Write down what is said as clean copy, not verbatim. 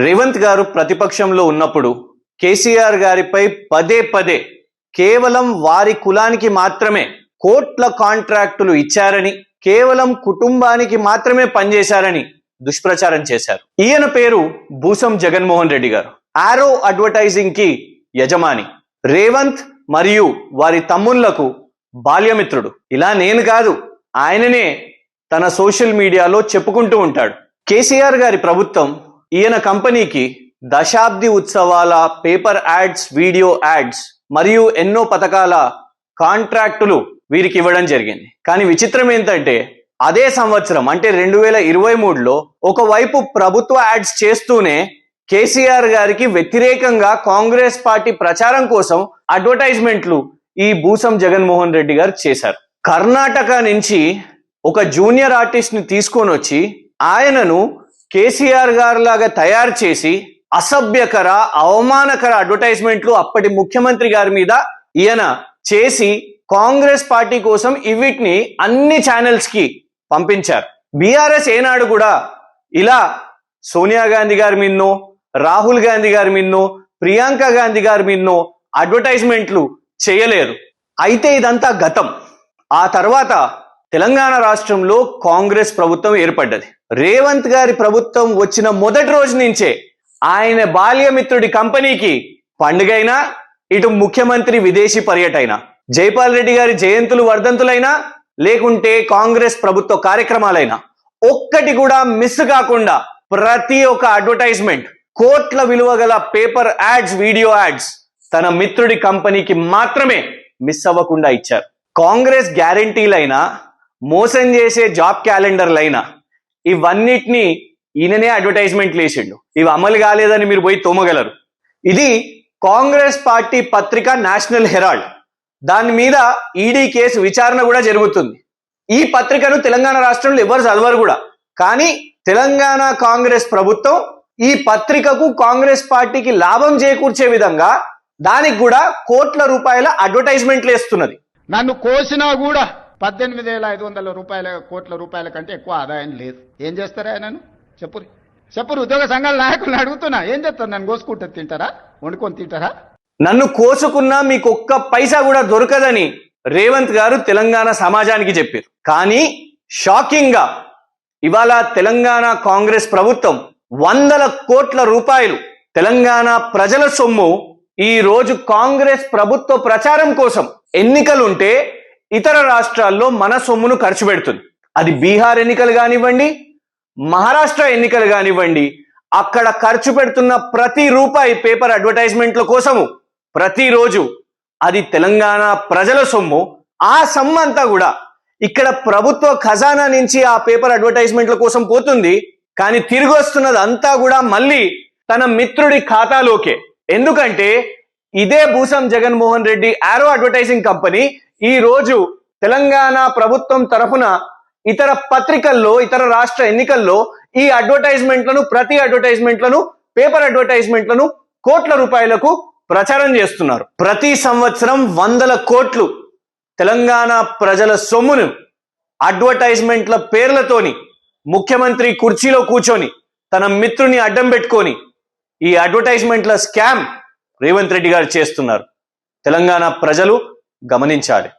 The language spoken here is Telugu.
రేవంత్ గారు ప్రతిపక్షంలో ఉన్నప్పుడు కేసీఆర్ గారిపై పదే పదే కేవలం వారి కులానికి మాత్రమే కోట్ల కాంట్రాక్టులు ఇచ్చారని, కేవలం కుటుంబానికి మాత్రమే పనిచేశారని దుష్ప్రచారం చేశారు. ఈయన పేరు బూసం జగన్మోహన్ రెడ్డి గారు. ఆరో అడ్వర్టైజింగ్ కి యజమాని. రేవంత్ మరియు వారి తమ్ముళ్లకు బాల్యమిత్రుడు. ఇలా నేను కాదు, ఆయననే తన సోషల్ మీడియాలో చెప్పుకుంటూ ఉంటాడు. కేసీఆర్ గారి ప్రభుత్వం ఈయన కంపెనీకి దశాబ్ది ఉత్సవాల పేపర్ యాడ్స్, వీడియో యాడ్స్ మరియు ఎన్నో పథకాల కాంట్రాక్టులు వీరికి ఇవ్వడం జరిగింది. కానీ విచిత్రం ఏంటంటే అదే సంవత్సరం అంటే 2023లో ఒకవైపు ప్రభుత్వ యాడ్స్ చేస్తూనే కేసీఆర్ గారికి వ్యతిరేకంగా కాంగ్రెస్ పార్టీ ప్రచారం కోసం అడ్వర్టైజ్మెంట్లు ఈ బూసం జగన్మోహన్ రెడ్డి గారు చేశారు. కర్ణాటక నుంచి ఒక జూనియర్ ఆర్టిస్ట్ ని తీసుకొని వచ్చి ఆయనను కేసీఆర్ గారు లాగా తయారు చేసి అసభ్యకర, అవమానకర అడ్వర్టైజ్మెంట్లు అప్పటి ముఖ్యమంత్రి గారి మీద ఈయన చేసి కాంగ్రెస్ పార్టీ కోసం వీటిని అన్ని ఛానల్స్ కి పంపించారు. బీఆర్ఎస్ ఏనాడు కూడా ఇలా సోనియా గాంధీ గారి మీదనో, రాహుల్ గాంధీ గారి మీదనో, ప్రియాంక గాంధీ గారి మీదనో అడ్వర్టైజ్మెంట్లు చేయలేదు. అయితే ఇదంతా గతం. ఆ తర్వాత తెలంగాణ రాష్ట్రంలో కాంగ్రెస్ ప్రభుత్వం ఏర్పడ్డది. రేవంత్ గారి ప్రభుత్వం వచ్చిన మొదటి రోజు నుంచే ఆయన బాల్యమిత్రుడి కంపెనీకి పండుగైనా, ఇటు ముఖ్యమంత్రి విదేశీ పర్యటన, జైపాల్ రెడ్డి గారి జయంతులు, వర్ధంతులైనా, లేకుంటే కాంగ్రెస్ ప్రభుత్వ కార్యక్రమాలైనా ఒక్కటి కూడా మిస్ కాకుండా ప్రతి ఒక్క అడ్వర్టైజ్మెంట్, కోట్ల విలువ గల పేపర్ యాడ్స్, వీడియో యాడ్స్ తన మిత్రుడి కంపెనీకి మాత్రమే మిస్ అవ్వకుండా ఇచ్చారు. కాంగ్రెస్ గ్యారంటీలైనా, మోసం చేసే జాబ్ క్యాలెండర్లైనా ఇవన్నిటినీ ఈయననే అడ్వర్టైజ్మెంట్లు వేసిండు. ఇవి అమలు కాలేదని మీరు పోయి తోమగలరు. ఇది కాంగ్రెస్ పార్టీ పత్రిక నేషనల్ హెరాల్డ్. దాని మీద ఈడీ కేసు విచారణ కూడా జరుగుతుంది. ఈ పత్రికను తెలంగాణ రాష్ట్రంలో ఎవరు చదవరు కూడా. కానీ తెలంగాణ కాంగ్రెస్ ప్రభుత్వం ఈ పత్రికకు కాంగ్రెస్ పార్టీకి లాభం చేకూర్చే విధంగా దానికి కూడా కోట్ల రూపాయల అడ్వర్టైజ్మెంట్లు వేస్తున్నది. నన్ను కోసినా కూడా 18,500 కోట్ల రూపాయల కంటే ఎక్కువ ఆదాయం లేదు. ఏం చేస్తారా ఆయనను? చెప్పురు ఉద్యోగ సంఘాల నాయకులను అడుగుతున్నా, ఏం చేస్తారు? నన్ను కోసుకుంటే తింటారా? వండుకొని తింటారా? నన్ను కోసుకున్నా మీకు ఒక్క పైసా కూడా దొరకదని రేవంత్ గారు తెలంగాణ సమాజానికి చెప్పారు. కానీ షాకింగ్ గా ఇవాళ తెలంగాణ కాంగ్రెస్ ప్రభుత్వం వందల కోట్ల రూపాయలు తెలంగాణ ప్రజల సొమ్ము ఈ రోజు కాంగ్రెస్ ప్రభుత్వ ప్రచారం కోసం ఎన్నికలుంటే ఇతర రాష్ట్రాల్లో మన సొమ్మును ఖర్చు పెడుతుంది. అది బీహార్ ఎన్నికలు కానివ్వండి, మహారాష్ట్ర ఎన్నికలు కానివ్వండి, అక్కడ ఖర్చు పెడుతున్న ప్రతి రూపాయి పేపర్ అడ్వర్టైజ్మెంట్ల కోసము ప్రతిరోజు అది తెలంగాణ ప్రజల సొమ్ము. ఆ సొమ్ము అంతా కూడా ఇక్కడ ప్రభుత్వ ఖజానా నుంచి ఆ పేపర్ అడ్వర్టైజ్మెంట్ల కోసం పోతుంది. కానీ తిరిగి వస్తున్నది అంతా కూడా మళ్ళీ తన మిత్రుడి ఖాతాలోకే. ఎందుకంటే ఇదే బూసం జగన్మోహన్ రెడ్డి ఆరో అడ్వర్టైజింగ్ కంపెనీ ఈ రోజు తెలంగాణ ప్రభుత్వం తరఫున ఇతర పత్రికల్లో, ఇతర రాష్ట్ర ఎన్నికల్లో ఈ అడ్వర్టైజ్మెంట్లను, ప్రతి అడ్వర్టైజ్మెంట్లను, పేపర్ అడ్వర్టైజ్మెంట్లను కోట్ల రూపాయలకు ప్రచారం చేస్తున్నారు. ప్రతి సంవత్సరం వందల కోట్లు తెలంగాణ ప్రజల సొమ్మును అడ్వర్టైజ్మెంట్ల పేర్లతోని ముఖ్యమంత్రి కుర్చీలో కూర్చొని తన మిత్రుని అడ్డం పెట్టుకొని ఈ అడ్వర్టైజ్మెంట్ల స్కామ్ రేవంత్ రెడ్డి గారు చేస్తున్నారు. తెలంగాణ ప్రజలు గమనించాలి.